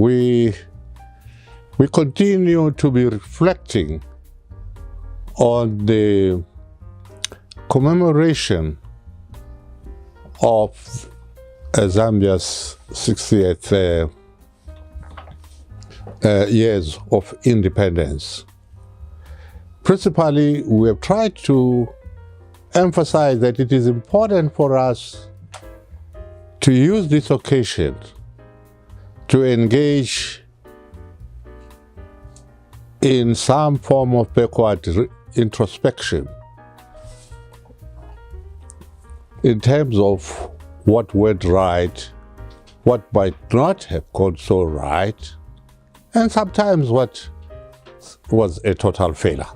we continue to be reflecting on the commemoration of Zambia's 60th years of independence. Principally, we have tried to emphasize that it is important for us to use this occasion to engage in some form of backward introspection in terms of what went right, what might not have gone so right, and sometimes what was a total failure.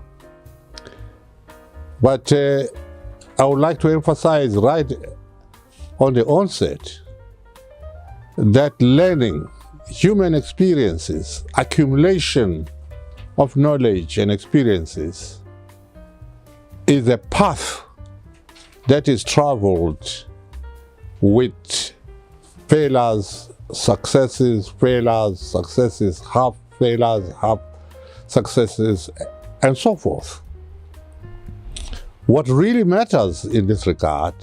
But I would like to emphasize right on the onset that learning, human experiences, accumulation of knowledge and experiences is a path that is traveled with failures, successes, half failures, half successes, and so forth. What really matters in this regard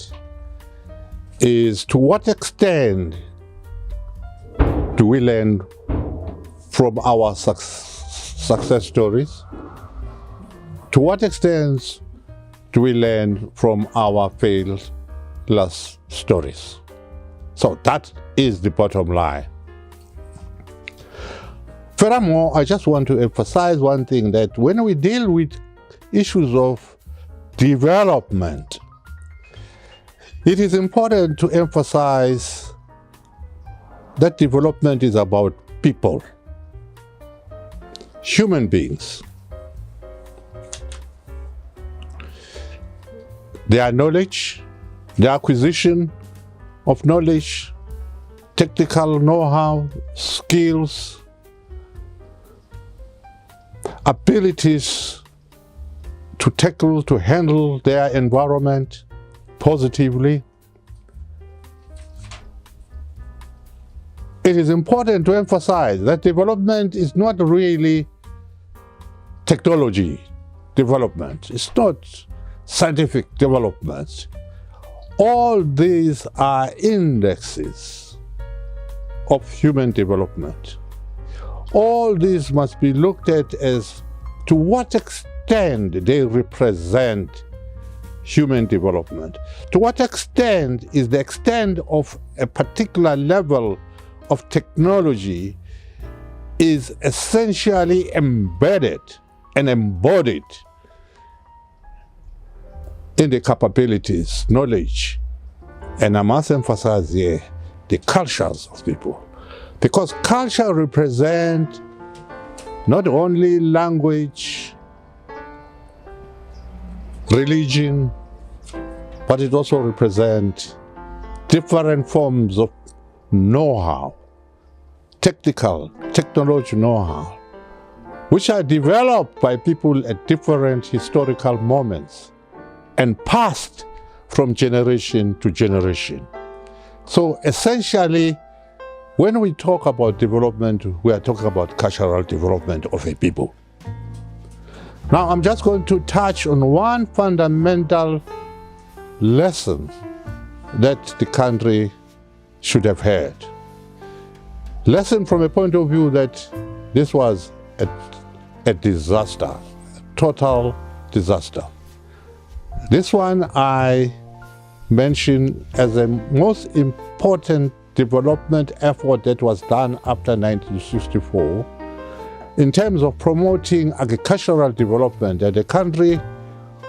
is to what extent do we learn from our success stories? To what extent do we learn from our failure stories? So that is the bottom line. Furthermore, I just want to emphasize one thing, that when we deal with issues of development, it is important to emphasize that development is about people, human beings. Their knowledge, the acquisition of knowledge, technical know-how, skills, abilities to tackle, to handle their environment positively. It is important to emphasize that development is not really technology development. It's not scientific development. All these are indexes of human development. All these must be looked at as to what extent they represent human development. To what extent is the extent of a particular level of technology is essentially embedded and embodied in the capabilities, knowledge, and I must emphasize here, the cultures of people. Because culture represents not only language, religion, but it also represents different forms of know-how, technology know-how, which are developed by people at different historical moments and passed from generation to generation. So essentially, when we talk about development, we are talking about cultural development of a people. Now, I'm just going to touch on one fundamental lesson that the country should have had. Lesson from a point of view that this was a disaster, a total disaster. This one I mention as the most important development effort that was done after 1964 in terms of promoting agricultural development, that the country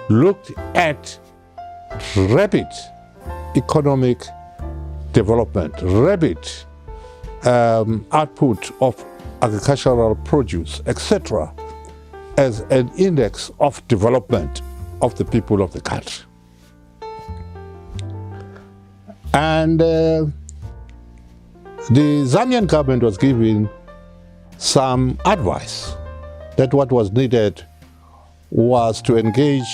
looked at rapid economic development, rapid output of agricultural produce, etc., as an index of development of the people of the country. And the Zambian government was given some advice that what was needed was to engage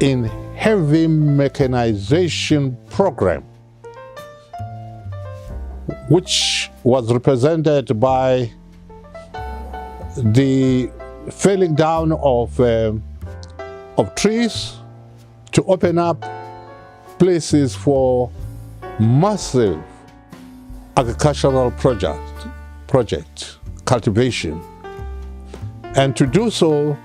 in heavy mechanization program which was represented by the felling down of trees to open up places for massive agricultural project cultivation. And to do so,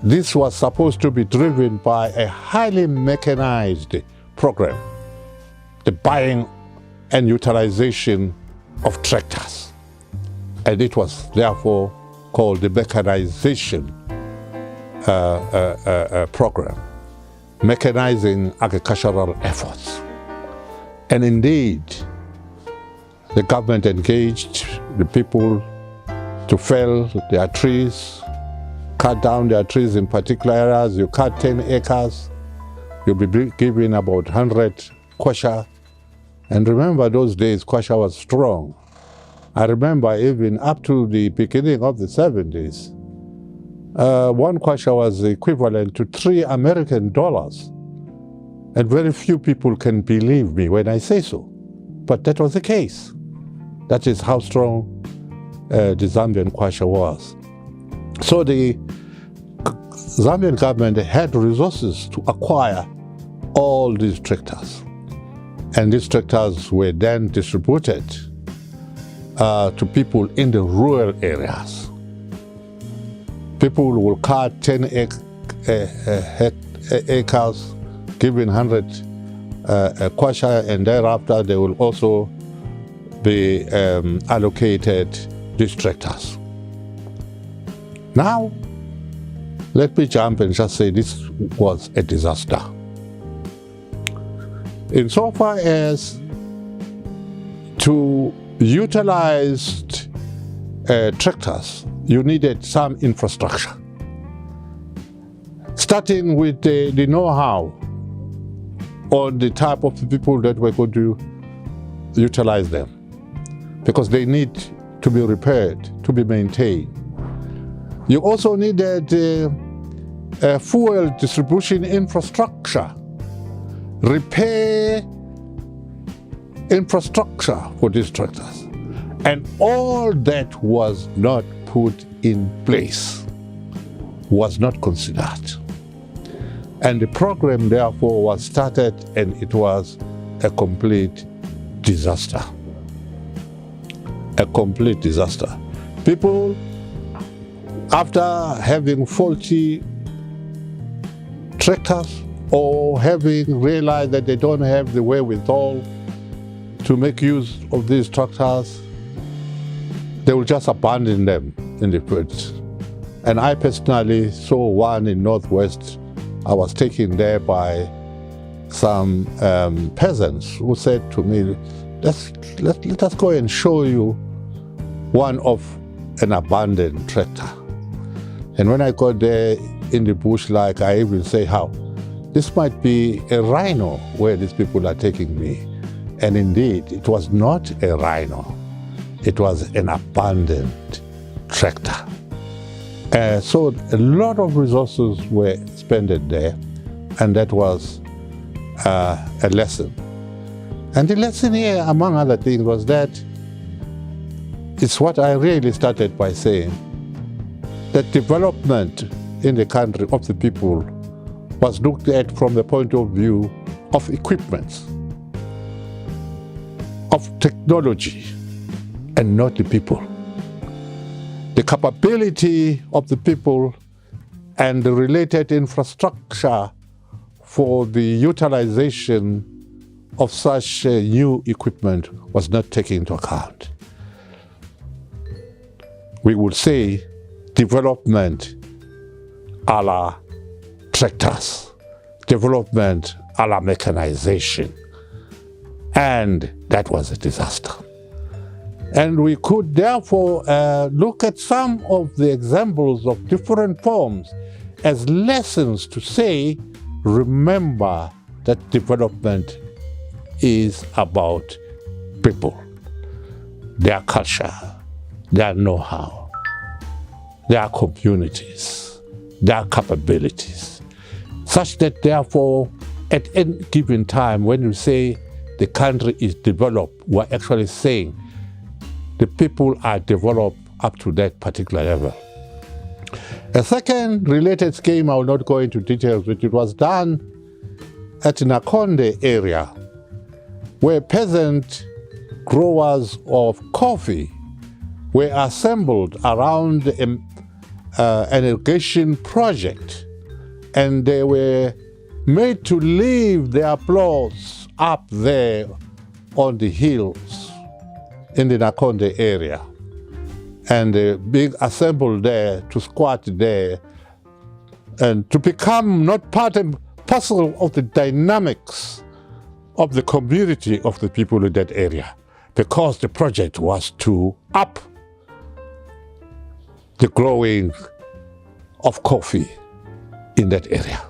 this was supposed to be driven by a highly mechanized program, the buying and utilization of tractors. And it was therefore called the mechanization program, mechanizing agricultural efforts. And indeed, the government engaged the people to fell their trees, cut down their trees in particular areas. You cut 10 acres, you'll be given about 100 kwasha. And remember, those days, kwasha was strong. I remember even up to the beginning of the 70s, one kwasha was equivalent to $3 American. And very few people can believe me when I say so. But that was the case. That is how strong the Zambian kwasha was. So the Zambian government had resources to acquire all these tractors. And these tractors were then distributed to people in the rural areas. People will cut 10 acres, given 100 kwasha, and thereafter they will also be allocated these tractors. Now, let me jump and just say this was a disaster. Insofar as to utilize tractors, you needed some infrastructure, starting with the know-how on the type of people that were going to utilize them, because they need to be repaired, to be maintained. You also needed fuel distribution infrastructure, repair infrastructure for these tractors. And all that was not put in place, was not considered. And the program therefore was started, and it was a complete disaster. A complete disaster. People, after having faulty tractors or having realized that they don't have the wherewithal to make use of these tractors, they will just abandon them in the fields. And I personally saw one in Northwest. I was taken there by some peasants who said to me, let us go and show you one of an abandoned tractor. And when I got there in the bush, like I even say, how? This might be a rhino where these people are taking me. And indeed, it was not a rhino. It was an abandoned tractor. So a lot of resources were spent there, and that was a lesson. And the lesson here, among other things, was that it's what I really started by saying, that development in the country of the people was looked at from the point of view of equipment, of technology, and not the people. The capability of the people and the related infrastructure for the utilization of such new equipment was not taken into account. We would say development a la tractors, development a la mechanization, and that was a disaster. And we could therefore look at some of the examples of different forms as lessons to say, remember that development is about people, their culture, their know-how, their communities, their capabilities, such that therefore at any given time when you say the country is developed. We're actually saying the people are developed up to that particular level. A second related scheme, I will not go into details, but it was done at Nakonde area, where peasant growers of coffee were assembled around an irrigation project, and they were made to leave their plots up there on the hills in the Nakonde area, and being assembled there to squat there and to become not part and parcel of the dynamics of the community of the people in that area, because the project was to up the growing of coffee in that area.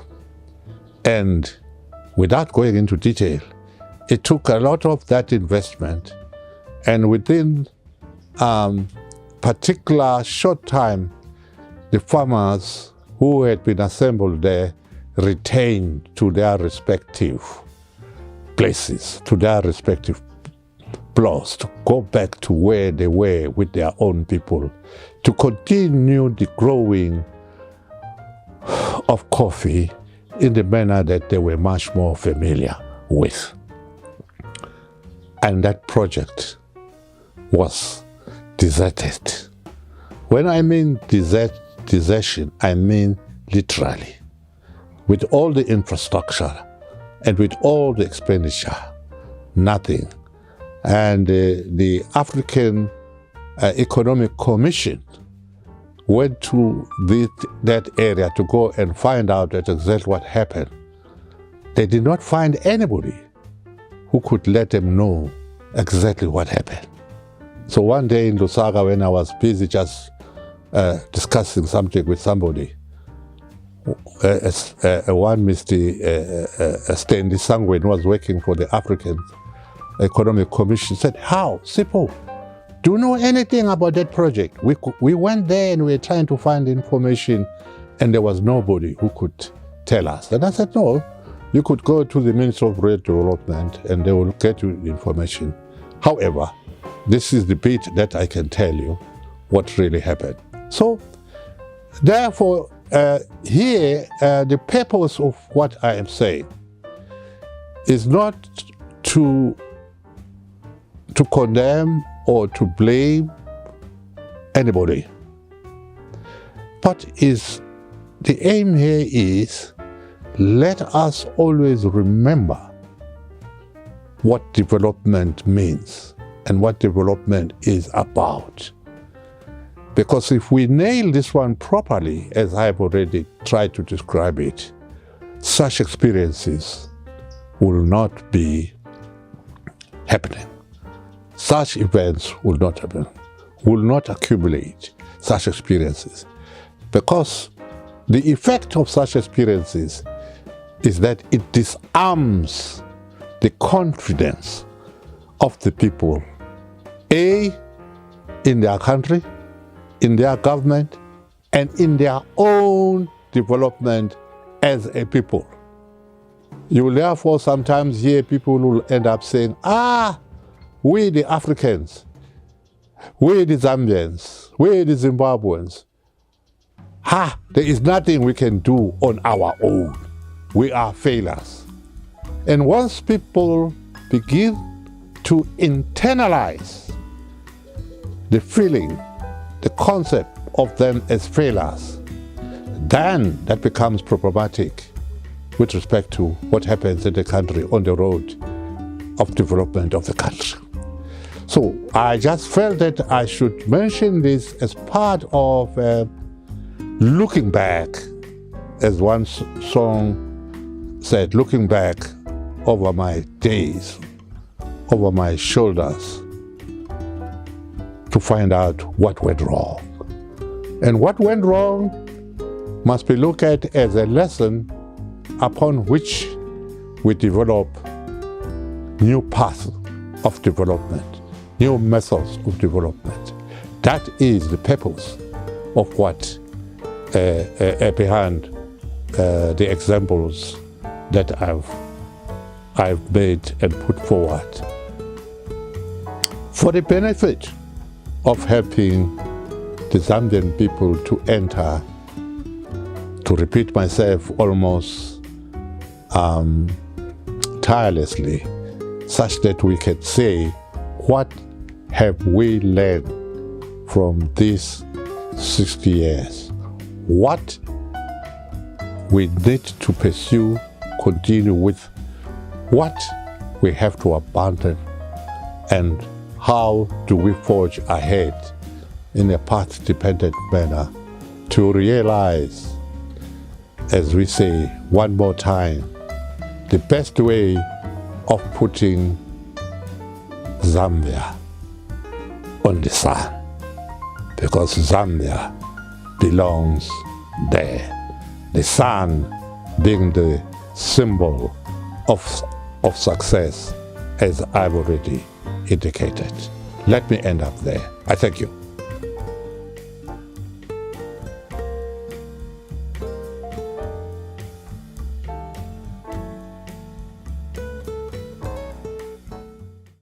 And without going into detail, it took a lot of that investment, and within particular short time, the farmers who had been assembled there retained to their respective places, to their respective plots, to go back to where they were with their own people, to continue the growing of coffee in the manner that they were much more familiar with. And that project was deserted. When I mean desertion, I mean literally. With all the infrastructure and with all the expenditure, nothing. And the African Economic Commission went to that area to go and find out exactly what happened. They did not find anybody who could let them know exactly what happened. So one day in Lusaka, when I was busy just discussing something with somebody, one Mr. Stanley Sangwen was working for the African Economic Commission, said, "How, Sipho, do you know anything about that project? We went there and we were trying to find information, and there was nobody who could tell us." And I said, "No, you could go to the Ministry of Rural Development and they will get you the information. However, this is the bit that I can tell you what really happened." So, therefore, here, the purpose of what I am saying is not to condemn or to blame anybody, but the aim here is, let us always remember what development means and what development is about. Because if we nail this one properly, as I've already tried to describe it, such experiences will not be happening. Such events will not happen, will not accumulate such experiences. Because the effect of such experiences is that it disarms the confidence of the people, A, in their country, in their government, and in their own development as a people. You will therefore sometimes hear people who will end up saying, we the Africans, we the Zambians, we the Zimbabweans, there is nothing we can do on our own. We are failures. And once people begin to internalize the feeling, the concept of them as failures, then that becomes problematic with respect to what happens in the country on the road of development of the country. So I just felt that I should mention this as part of looking back, as one song said, looking back over my days, over my shoulders, to find out what went wrong. And what went wrong must be looked at as a lesson upon which we develop new paths of development, new methods of development. That is the purpose of what behind the examples that I've made and put forward for the benefit of helping the Zambian people to enter, to repeat myself almost tirelessly, such that we can say, what have we learned from these 60 years? What we need to pursue, continue with, what we have to abandon, and how do we forge ahead in a path-dependent manner to realize, as we say one more time, the best way of putting Zambia on the sun, because Zambia belongs there. The sun being the symbol of success, as I've already indicated. Let me end up there. I thank you.